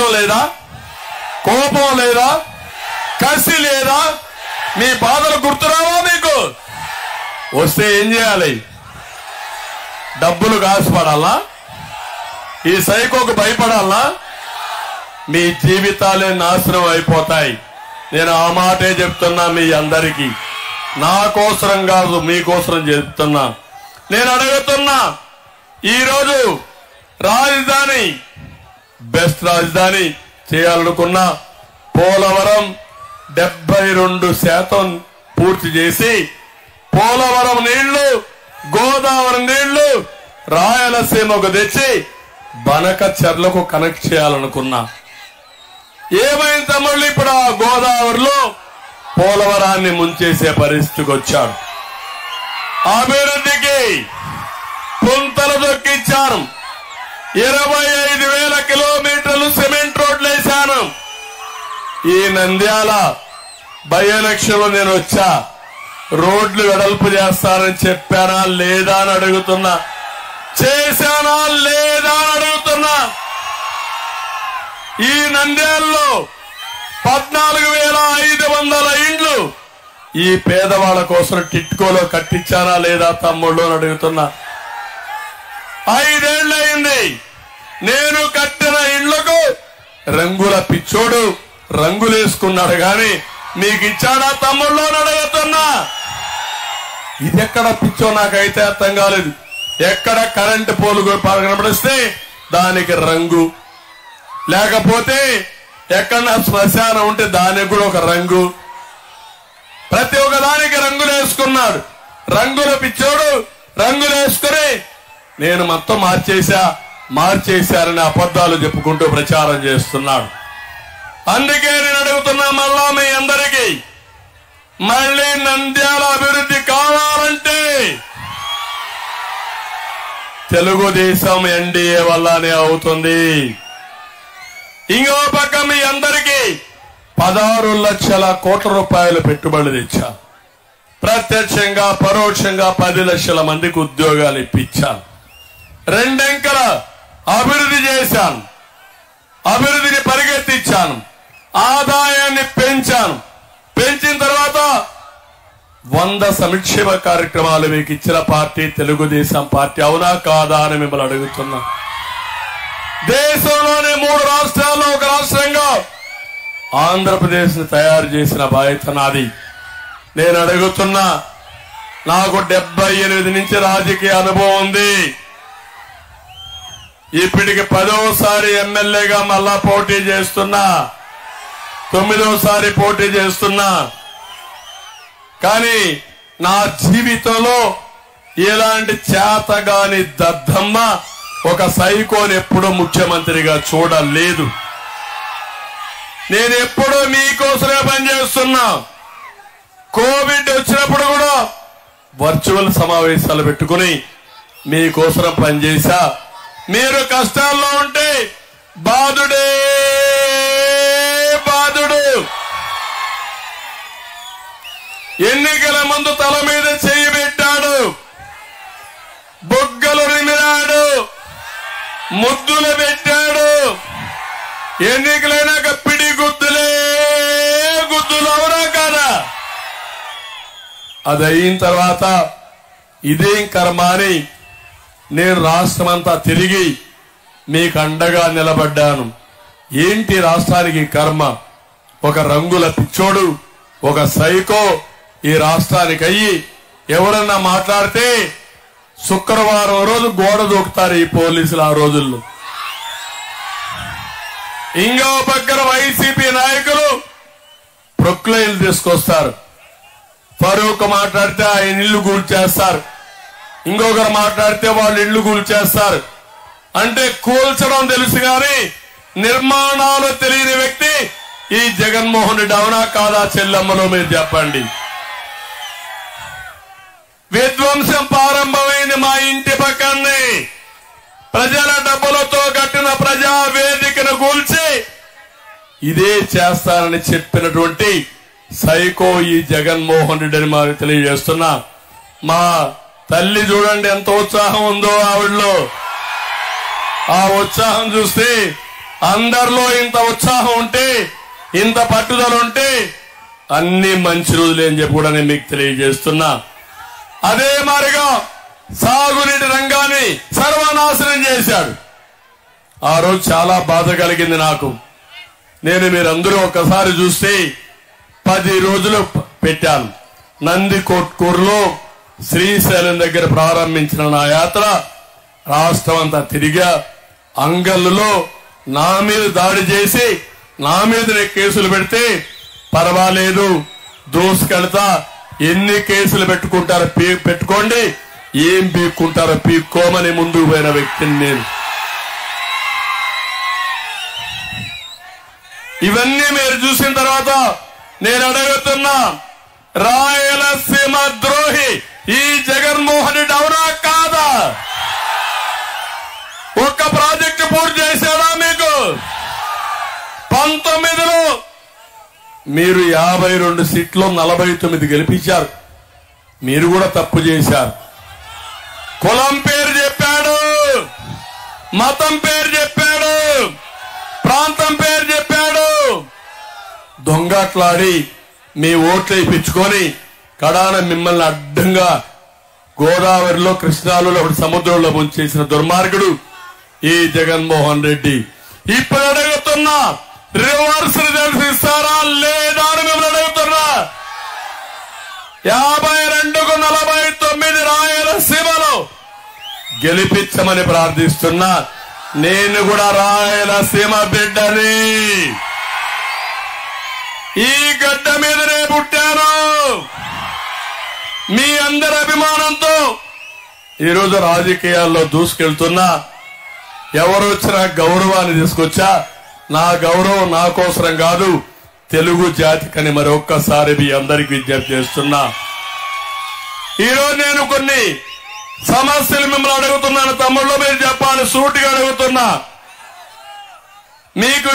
ఆవేశం లేదా? కోపం లేదా? కసి లేదా? మీ బాధలు గుర్తురావా మీకు? వస్తే ఏం చేయాలి? డబ్బులు కాసుపడాలా? ఈ సైకోకు భయపడాలా? మీ జీవితాలే నాశనం అయిపోతాయి. నేను ఆ మాటే చెప్తున్నా మీ అందరికీ. నా కోసరం కాదు, మీకోసరం చెప్తున్నా. నేను అడుగుతున్నా, ఈరోజు రాజధాని బెస్ట్ రాజధాని చేయాలనుకున్నా పోలవరం 72% పూర్తి చేసి పోలవరం నీళ్లు, గోదావరి నీళ్లు రాయలసీమకు తెచ్చి బనక చెర్లకు కనెక్ట్ చేయాలనుకున్నా. ఏమైంది తమ్ముళ్ళు? ఇప్పుడు ఆ గోదావరిలో పోలవరాన్ని ముంచేసే పరిస్థితికి వచ్చాడు. అభివృద్ధికి పుంతలు దొక్కించాను. 25,000 కిలోమీటర్లు సిమెంట్ రోడ్లు వేశాను. ఈ నంద్యాల బై ఎలక్షన్ లో నేను వచ్చా, రోడ్లు వెడల్పు చేస్తానని చెప్పానా లేదా అని అడుగుతున్నా. చేశానా లేదా అని అడుగుతున్నా. ఈ నంద్యాలలో 14,500 ఇండ్లు ఈ పేదవాళ్ల కోసం టిట్కోలో కట్టించానా లేదా తమ్ముళ్ళు అని అడుగుతున్నా. 5 ఏళ్లయింది నేను కట్టిన ఇండ్లకు రంగుల పిచ్చోడు రంగులేసుకున్నాడు గాని మీకు ఇచ్చాడా తమ్ముళ్ళు అని అడుగుతున్నా. ఇది ఎక్కడ పిచ్చో నాకైతే అర్థం కాలేదు. ఎక్కడ కరెంటు పోలు కనబడిస్తే దానికి రంగు, లేకపోతే ఎక్కడ శ్మశానం ఉంటే దానికి కూడా ఒక రంగు, ప్రతి ఒక్క దానికి రంగులు వేసుకున్నాడు. రంగుల పిచ్చోడు రంగులు వేసుకుని నేను మొత్తం మార్చేశారని అబద్ధాలు చెప్పుకుంటూ ప్రచారం చేస్తున్నాడు. అందుకే నేను అడుగుతున్నా మళ్ళా మీ అందరికీ, మళ్ళీ నంద్యాల అభివృద్ధి కావాలంటే తెలుగుదేశం ఎన్డీఏ వల్లనే అవుతుంది. ఇంకో పక్క మీ అందరికీ 16 లక్షల కోట్ల రూపాయలు పెట్టుబడులు తెచ్చా. ప్రత్యక్షంగా పరోక్షంగా 10 లక్షల మందికి ఉద్యోగాలు ఇప్పించాను. 2 అంకెల అభివృద్ధి చేశాను. అభివృద్ధిని పరిగెత్తించాను. ఆదాయాన్ని పెంచాను. పెంచిన తర్వాత 100 సంక్షేమ కార్యక్రమాలు మీకు ఇచ్చిన పార్టీ తెలుగుదేశం పార్టీ. అవునా కాదా అని మిమ్మల్ని అడుగుతున్నా. దేశంలోనే 3 రాష్ట్రాల్లో ఒక రాష్ట్రంగా ఆంధ్రప్రదేశ్ ని తయారు చేసిన బాధ్యత నాది. నేను అడుగుతున్నా, నాకు 78 నుంచి రాజకీయ అనుభవం ఉంది. ఇప్పటికి 10వసారి ఎమ్మెల్యేగా మళ్ళా పోటీ చేస్తున్నా, 9వసారి పోటీ చేస్తున్నా. కానీ నా జీవితంలో ఎలాంటి చేతగాని దద్దమ్మ ఒక సైకోని ఎప్పుడూ ముఖ్యమంత్రిగా చూడలేదు. నేను ఎప్పుడూ మీకోసమే పనిచేస్తున్నా. కోవిడ్ వచ్చినప్పుడు కూడా వర్చువల్ సమావేశాలు పెట్టుకుని మీకోసం పనిచేశా. మీరు కష్టాల్లో ఉంటే బాధుడే బాధుడు. ఎన్నికల ముందు తల మీద చేయి పెట్టాడు, బొగ్గలు నిమిరాడు, ముద్దులు పెట్టాడు. ఎన్నికలైనాక పిడి గుద్దులే గుద్దులు, అవునా కాదా? అది అయిన తర్వాత ఇదేం కర్మ అని నేను రాష్ట్రమంతా తిరిగి మీకు అండగా నిలబడ్డాను. ఏంటి రాష్ట్రానికి కర్మ? ఒక రంగుల పిచ్చోడు, ఒక సైకో ఈ రాష్ట్రానికి అయ్యి ఎవరన్నా మాట్లాడితే శుక్రవారం రోజు గోడ దూకుతారు ఈ పోలీసులు. ఆ రోజుల్లో ఇంకో పక్కన వైసీపీ నాయకులు ప్రొక్లైన్లు తీసుకొస్తారు. ఫరూక్ మాట్లాడితే ఆయన ఇల్లు కూల్చేస్తారు, ఇంకొకరు మాట్లాడితే వాళ్ళు ఇల్లు కూల్చేస్తారు. అంటే కూల్చడం తెలుసు కానీ నిర్మాణాలు తెలియని వ్యక్తి ఈ జగన్మోహన్ రెడ్డి. అవునా కాదా చెల్లమ్మలో మీరు చెప్పండి. విధ్వంసం ప్రారంభమైంది మా ఇంటి పక్కనే. ప్రజల డబ్బులతో కట్టిన ప్రజా వేదికను కూల్చి ఇదే చేస్తారని చెప్పినటువంటి సైకో ఈ జగన్మోహన్ రెడ్డి అని మాకు తెలియజేస్తున్నా. మా తల్లి చూడండి ఎంత ఉత్సాహం ఉందో ఆవిడలో. ఆ ఉత్సాహం చూస్తే అందరిలో ఇంత ఉత్సాహం ఉంటే, ఇంత పట్టుదల ఉంటే అన్ని మంచి రోజులే అని చెప్పి కూడా నేను మీకు తెలియజేస్తున్నా. అదే మారిగా సాగునీటి రంగాన్ని సర్వనాశనం చేశాడు. ఆ రోజు చాలా బాధ కలిగింది నాకు. నేను మీరందరూ ఒక్కసారి చూస్తే 10 రోజులు పెట్టాను. నందికొట్కూరులో శ్రీశైలం దగ్గర ప్రారంభించిన నా యాత్ర రాష్ట్రం అంతా తిరిగా. అంగళ్ళులో నా మీద దాడి చేసి నా మీదనే కేసులు పెడితే పర్వాలేదు, దోసుకెళ్తా, ఎన్ని కేసులు పెట్టుకుంటారో పెట్టుకోండి, ఏం పీక్కుంటారో పీక్కోమని ముందుకు పోయిన వ్యక్తిని నేను. ఇవన్నీ మీరు చూసిన తర్వాత నేను అడుగుతున్నా, రాయలసీమ ద్రోహి ఈ జగన్మోహన్ రెడ్డి అవునా కాదా? ఒక్క ప్రాజెక్టు పూర్తి చేశాడా మీకు? 19లో మీరు 52 సీట్లు 49 గెలిపించారు. మీరు కూడా తప్పు చేశారు. కులం పేరు చెప్పాడు, మతం పేరు చెప్పాడు, ప్రాంతం పేరు చెప్పాడు. దొంగట్లాడి మీ ఓట్లు వేయించుకొని కడాన మిమ్మల్ని అడ్డంగా గోదావరిలో, కృష్ణాలో, సముద్రంలో ముంచేసిన దుర్మార్గుడు ఈ జగన్మోహన్ రెడ్డి. ఇప్పుడు అడుగుతున్నా, రివర్స్ రిజల్ట్స్ ఇస్తారా లేదా అని మిమ్మల్ని అడుగుతున్నా. 52కు 49 రాయలసీమలో గెలిపించమని ప్రార్థిస్తున్నా. నేను కూడా రాయలసీమ బిడ్డని, ఈ గడ్డ మీదనే పుట్టాను. మీ అందరి అభిమానంతో ఈరోజు రాజకీయాల్లో దూసుకెళ్తున్నా. ఎవరు వచ్చినా గౌరవాన్ని తీసుకొచ్చా. నా గౌరవం నా కోసరం కాదు, తెలుగు జాతికని మరొక్కసారి మీ అందరికి విజ్ఞప్తి చేస్తున్నా. ఈరోజు నేను కొన్ని సమస్యలు మిమ్మల్ని అడుగుతున్నాను. తమ్ముళ్ళు మీరు చెప్పాలి, సూటిగా అడుగుతున్నా. మీకు